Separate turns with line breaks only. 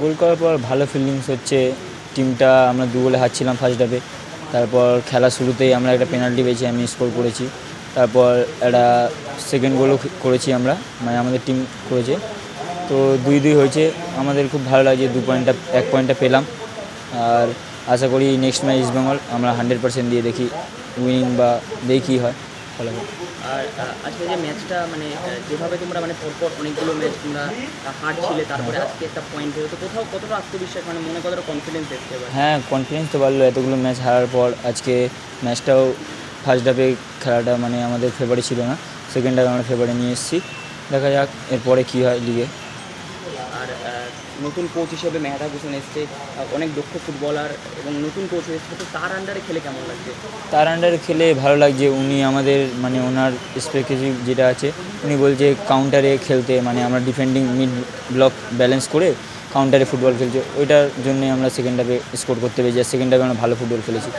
গোল করার পর ভালো ফিলিংস হচ্ছে। টিমটা আমরা 2 গোলে হারছিলাম ফার্স্ট হাফে। তারপর খেলা শুরুতেই আমরা একটা পেনাল্টি পেয়েছি, আমি স্কোর করেছি। তারপর একটা সেকেন্ড গোলও করেছি আমরা, মানে আমাদের টিম করেছে। তো 2-2 হয়েছে। আমাদের খুব ভালো লাগছে, 1 পয়েন্টটা পেলাম। আর আশা করি নেক্সট ম্যাচ ইস্টবেঙ্গল আমরা 100% দিয়ে দেখি উইনিং, বা দেখি হয় ভালো।
আর আজকে যে ম্যাচটা মানে যেভাবে তোমরা মানে পরপর অনেকগুলো ম্যাচ তোমরা হারছিলে, তারপরে আজকে একটা পয়েন্ট পেয়ে, তো কোথাও কতটা আত্মবিশ্বাস, মানে মনে কতটা কনফিডেন্স এসছে এবার?
হ্যাঁ, কনফিডেন্স তো বাড়লো এতগুলো ম্যাচ হারার পর। আজকে ম্যাচটাও ফার্স্ট হাফে খেলাটা মানে আমাদের ফেভারে ছিল না, সেকেন্ড হাফে আমরা ফেভারে নিয়ে এসেছি। দেখা যাক এরপরে কী হয় লিগে।
আর নতুন কোচ হিসেবে মেহরাব হোসেন এসছে, অনেক দক্ষ ফুটবলার এবং নতুন কোচ এসছে, তো তার আন্ডারে খেলে কেমন লাগছে?
তার আন্ডারে খেলে ভালো লাগছে। উনি আমাদের মানে ওনার স্পেসিফিক যেটা আছে, উনি বলছে কাউন্টারে খেলতে, মানে আমরা ডিফেন্ডিং মিড ব্লক ব্যালেন্স করে কাউন্টারে ফুটবল খেলছে। ওইটার জন্যে আমরা সেকেন্ড হাফে স্কোর করতে পেরেছি, আর সেকেন্ড হাফে আমরা ভালো ফুটবল খেলেছি।